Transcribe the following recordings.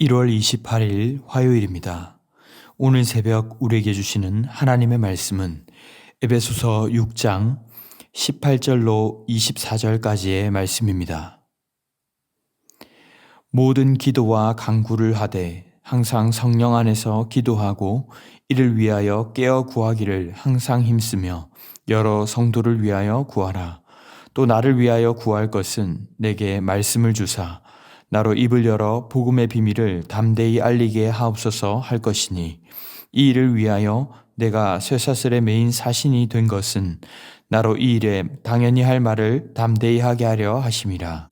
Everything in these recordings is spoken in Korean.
1월 28일 화요일입니다. 오늘 새벽 우리에게 주시는 하나님의 말씀은 에베소서 6장 18절로 24절까지의 말씀입니다. 모든 기도와 간구를 하되 항상 성령 안에서 기도하고 이를 위하여 깨어 구하기를 항상 힘쓰며 여러 성도를 위하여 구하라. 또 나를 위하여 구할 것은 내게 말씀을 주사 나로 입을 열어 복음의 비밀을 담대히 알리게 하옵소서 할 것이니 이 일을 위하여 내가 쇠사슬에 매인 사신이 된 것은 나로 이 일에 당연히 할 말을 담대히 하게 하려 하심이라.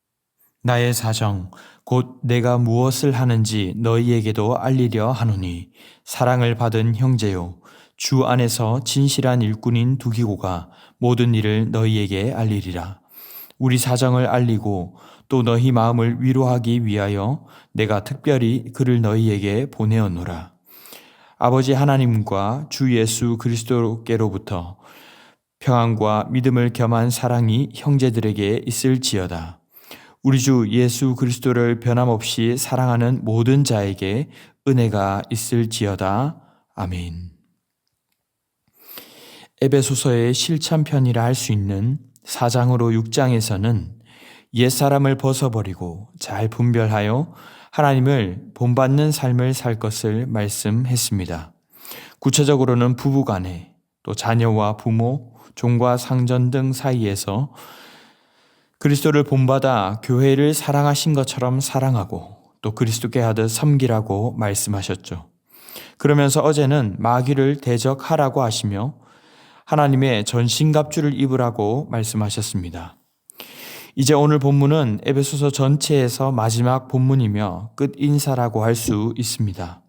나의 사정 곧 내가 무엇을 하는지 너희에게도 알리려 하노니 사랑을 받은 형제요 주 안에서 진실한 일꾼인 두기고가 모든 일을 너희에게 알리리라. 우리 사정을 알리고 또 너희 마음을 위로하기 위하여 내가 특별히 그를 너희에게 보내었노라. 아버지 하나님과 주 예수 그리스도께로부터 평안과 믿음을 겸한 사랑이 형제들에게 있을지어다. 우리 주 예수 그리스도를 변함없이 사랑하는 모든 자에게 은혜가 있을지어다. 아멘. 에베소서의 실천편이라 할 수 있는 4장으로 6장에서는 옛사람을 벗어버리고 잘 분별하여 하나님을 본받는 삶을 살 것을 말씀했습니다. 구체적으로는 부부간에 또 자녀와 부모, 종과 상전 등 사이에서 그리스도를 본받아 교회를 사랑하신 것처럼 사랑하고 또 그리스도께 하듯 섬기라고 말씀하셨죠. 그러면서 어제는 마귀를 대적하라고 하시며 하나님의 전신갑주를 입으라고 말씀하셨습니다. 이제 오늘 본문은 에베소서 전체에서 마지막 본문이며 끝 인사라고 할 수 있습니다.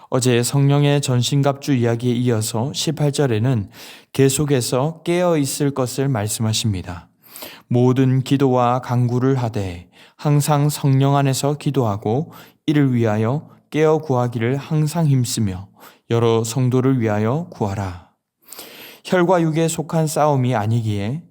어제 성령의 전신갑주 이야기에 이어서 18절에는 계속해서 깨어 있을 것을 말씀하십니다. 모든 기도와 간구를 하되 항상 성령 안에서 기도하고 이를 위하여 깨어 구하기를 항상 힘쓰며 여러 성도를 위하여 구하라. 혈과 육에 속한 싸움이 아니기에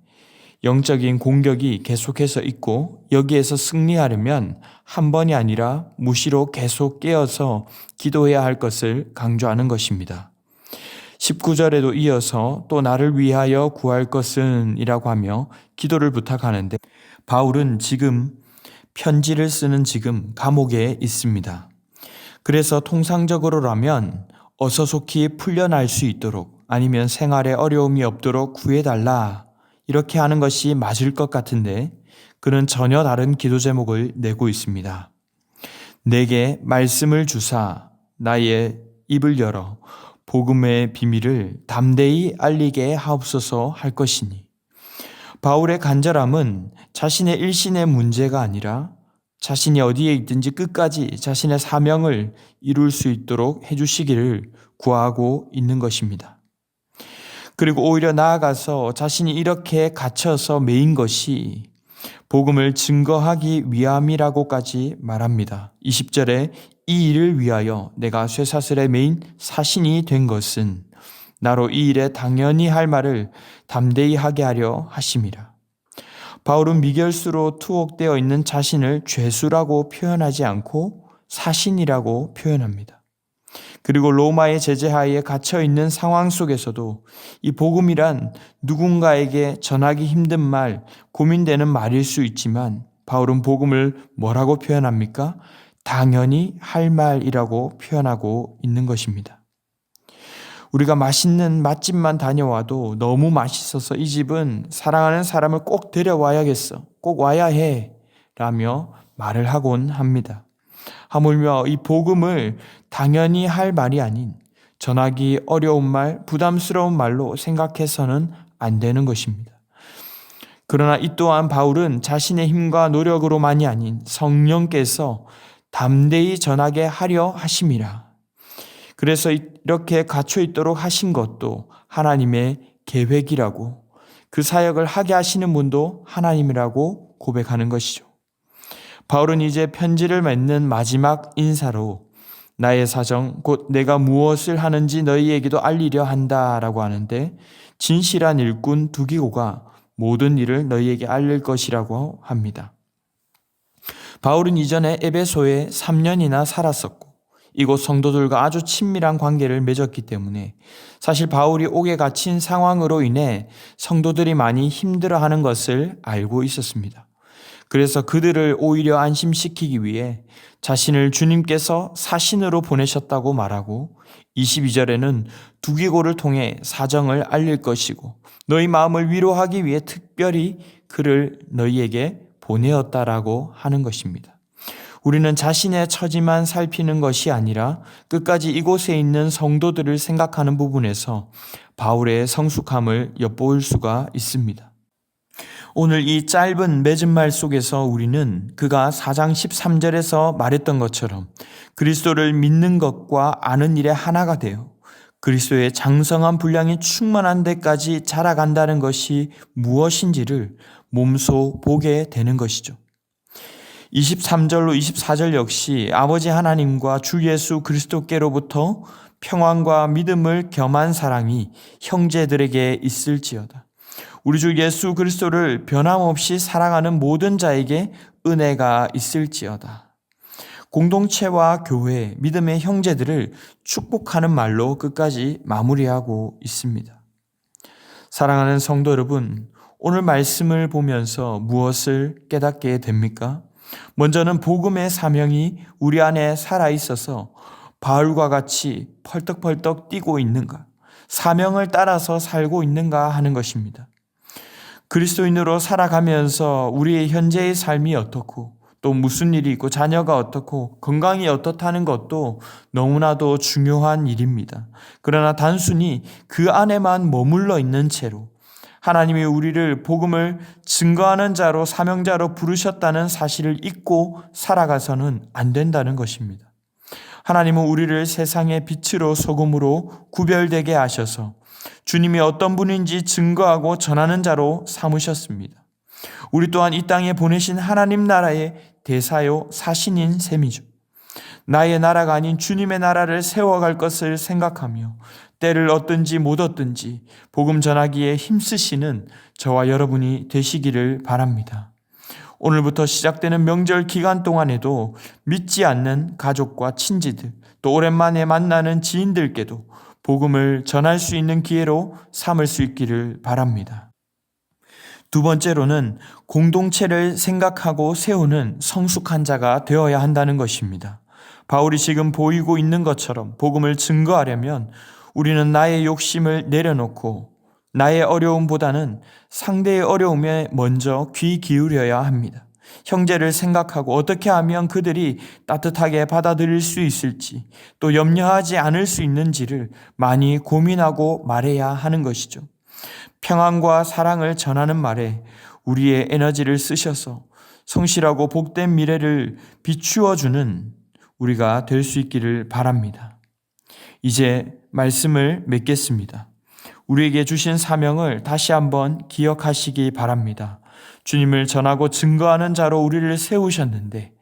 영적인 공격이 계속해서 있고 여기에서 승리하려면 한 번이 아니라 무시로 계속 깨어서 기도해야 할 것을 강조하는 것입니다. 19절에도 이어서 또 나를 위하여 구할 것은 이라고 하며 기도를 부탁하는데 바울은 지금 편지를 쓰는 지금 감옥에 있습니다. 그래서 통상적으로라면 어서 속히 풀려날 수 있도록 아니면 생활에 어려움이 없도록 구해달라 이렇게 하는 것이 맞을 것 같은데 그는 전혀 다른 기도 제목을 내고 있습니다. 내게 말씀을 주사 나의 입을 열어 복음의 비밀을 담대히 알리게 하옵소서 할 것이니 바울의 간절함은 자신의 일신의 문제가 아니라 자신이 어디에 있든지 끝까지 자신의 사명을 이룰 수 있도록 해주시기를 구하고 있는 것입니다. 그리고 오히려 나아가서 자신이 이렇게 갇혀서 매인 것이 복음을 증거하기 위함이라고까지 말합니다. 20절에 이 일을 위하여 내가 쇠사슬에 매인 사신이 된 것은 나로 이 일에 당연히 할 말을 담대히 하게 하려 하심이라. 바울은 미결수로 투옥되어 있는 자신을 죄수라고 표현하지 않고 사신이라고 표현합니다. 그리고 로마의 제재하에 갇혀있는 상황 속에서도 이 복음이란 누군가에게 전하기 힘든 말, 고민되는 말일 수 있지만 바울은 복음을 뭐라고 표현합니까? 당연히 할 말이라고 표현하고 있는 것입니다. 우리가 맛있는 맛집만 다녀와도 너무 맛있어서 이 집은 사랑하는 사람을 꼭 데려와야겠어. 꼭 와야 해. 라며 말을 하곤 합니다. 하물며 이 복음을 당연히 할 말이 아닌 전하기 어려운 말, 부담스러운 말로 생각해서는 안 되는 것입니다. 그러나 이 또한 바울은 자신의 힘과 노력으로만이 아닌 성령께서 담대히 전하게 하려 하심이라. 그래서 이렇게 갇혀 있도록 하신 것도 하나님의 계획이라고 그 사역을 하게 하시는 분도 하나님이라고 고백하는 것이죠. 바울은 이제 편지를 맺는 마지막 인사로 나의 사정 곧 내가 무엇을 하는지 너희에게도 알리려 한다라고 하는데 진실한 일꾼 두기고가 모든 일을 너희에게 알릴 것이라고 합니다. 바울은 이전에 에베소에 3년이나 살았었고 이곳 성도들과 아주 친밀한 관계를 맺었기 때문에 사실 바울이 옥에 갇힌 상황으로 인해 성도들이 많이 힘들어하는 것을 알고 있었습니다. 그래서 그들을 오히려 안심시키기 위해 자신을 주님께서 사신으로 보내셨다고 말하고 22절에는 두기고를 통해 사정을 알릴 것이고 너희 마음을 위로하기 위해 특별히 그를 너희에게 보내었다라고 하는 것입니다. 우리는 자신의 처지만 살피는 것이 아니라 끝까지 이곳에 있는 성도들을 생각하는 부분에서 바울의 성숙함을 엿보일 수가 있습니다. 오늘 이 짧은 맺은 말 속에서 우리는 그가 4장 13절에서 말했던 것처럼 그리스도를 믿는 것과 아는 일에 하나가 되어 그리스도의 장성한 분량이 충만한 데까지 자라간다는 것이 무엇인지를 몸소 보게 되는 것이죠. 23절로 24절 역시 아버지 하나님과 주 예수 그리스도께로부터 평안과 믿음을 겸한 사랑이 형제들에게 있을지어다. 우리 주 예수 그리스도를 변함없이 사랑하는 모든 자에게 은혜가 있을지어다. 공동체와 교회, 믿음의 형제들을 축복하는 말로 끝까지 마무리하고 있습니다. 사랑하는 성도 여러분, 오늘 말씀을 보면서 무엇을 깨닫게 됩니까? 먼저는 복음의 사명이 우리 안에 살아있어서 바울과 같이 펄떡펄떡 뛰고 있는가, 사명을 따라서 살고 있는가 하는 것입니다. 그리스도인으로 살아가면서 우리의 현재의 삶이 어떻고 또 무슨 일이 있고 자녀가 어떻고 건강이 어떻다는 것도 너무나도 중요한 일입니다. 그러나 단순히 그 안에만 머물러 있는 채로 하나님이 우리를 복음을 증거하는 자로 사명자로 부르셨다는 사실을 잊고 살아가서는 안 된다는 것입니다. 하나님은 우리를 세상의 빛으로 소금으로 구별되게 하셔서 주님이 어떤 분인지 증거하고 전하는 자로 삼으셨습니다. 우리 또한 이 땅에 보내신 하나님 나라의 대사요 사신인 셈이죠. 나의 나라가 아닌 주님의 나라를 세워갈 것을 생각하며 때를 얻든지 못 얻든지 복음 전하기에 힘쓰시는 저와 여러분이 되시기를 바랍니다. 오늘부터 시작되는 명절 기간 동안에도 믿지 않는 가족과 친지들, 또 오랜만에 만나는 지인들께도 복음을 전할 수 있는 기회로 삼을 수 있기를 바랍니다. 두 번째로는 공동체를 생각하고 세우는 성숙한 자가 되어야 한다는 것입니다. 바울이 지금 보이고 있는 것처럼 복음을 증거하려면 우리는 나의 욕심을 내려놓고 나의 어려움보다는 상대의 어려움에 먼저 귀 기울여야 합니다. 형제를 생각하고 어떻게 하면 그들이 따뜻하게 받아들일 수 있을지 또 염려하지 않을 수 있는지를 많이 고민하고 말해야 하는 것이죠. 평안과 사랑을 전하는 말에 우리의 에너지를 쓰셔서 성실하고 복된 미래를 비추어주는 우리가 될 수 있기를 바랍니다. 이제 말씀을 맺겠습니다. 우리에게 주신 사명을 다시 한번 기억하시기 바랍니다. 주님을 전하고 증거하는 자로 우리를 세우셨는데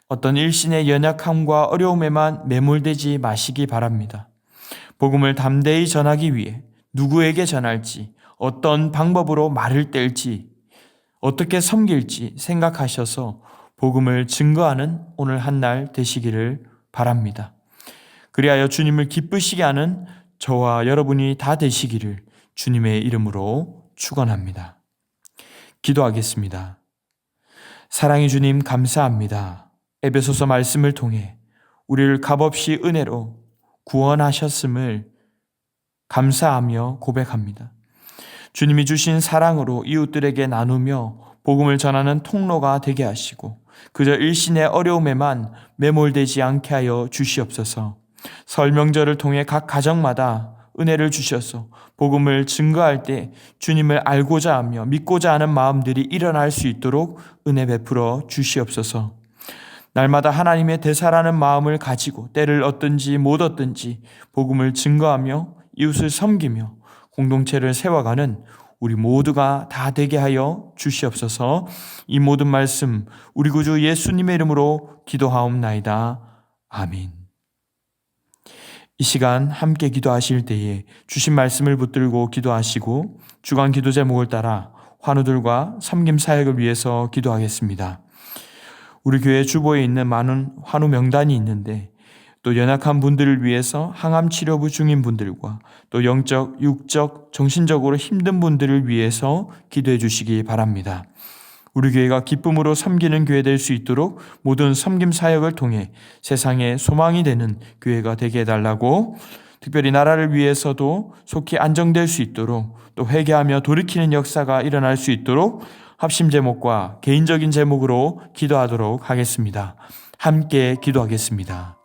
어떤 일신의 연약함과 어려움에만 매몰되지 마시기 바랍니다. 복음을 담대히 전하기 위해 누구에게 전할지, 어떤 방법으로 말을 뗄지, 어떻게 섬길지 생각하셔서 복음을 증거하는 오늘 한 날 되시기를 바랍니다. 그리하여 주님을 기쁘시게 하는 저와 여러분이 다 되시기를 주님의 이름으로 축원합니다. 기도하겠습니다. 사랑의 주님 감사합니다. 에베소서 말씀을 통해 우리를 값없이 은혜로 구원하셨음을 감사하며 고백합니다. 주님이 주신 사랑으로 이웃들에게 나누며 복음을 전하는 통로가 되게 하시고 그저 일신의 어려움에만 매몰되지 않게 하여 주시옵소서. 설 명절을 통해 각 가정마다 은혜를 주셔서 복음을 증거할 때 주님을 알고자 하며 믿고자 하는 마음들이 일어날 수 있도록 은혜 베풀어 주시옵소서. 날마다 하나님의 대사라는 마음을 가지고 때를 얻든지 못 얻든지 복음을 증거하며 이웃을 섬기며 공동체를 세워가는 우리 모두가 다 되게 하여 주시옵소서. 이 모든 말씀 우리 구주 예수님의 이름으로 기도하옵나이다. 아멘. 이 시간 함께 기도하실 때에 주신 말씀을 붙들고 기도하시고 주간 기도 제목을 따라 환우들과 섬김 사역을 위해서 기도하겠습니다. 우리 교회 주보에 있는 많은 환우 명단이 있는데 또 연약한 분들을 위해서 항암 치료부 중인 분들과 또 영적, 육적, 정신적으로 힘든 분들을 위해서 기도해 주시기 바랍니다. 우리 교회가 기쁨으로 섬기는 교회 될 수 있도록 모든 섬김 사역을 통해 세상에 소망이 되는 교회가 되게 해달라고, 특별히 나라를 위해서도 속히 안정될 수 있도록 또 회개하며 돌이키는 역사가 일어날 수 있도록 합심 제목과 개인적인 제목으로 기도하도록 하겠습니다. 함께 기도하겠습니다.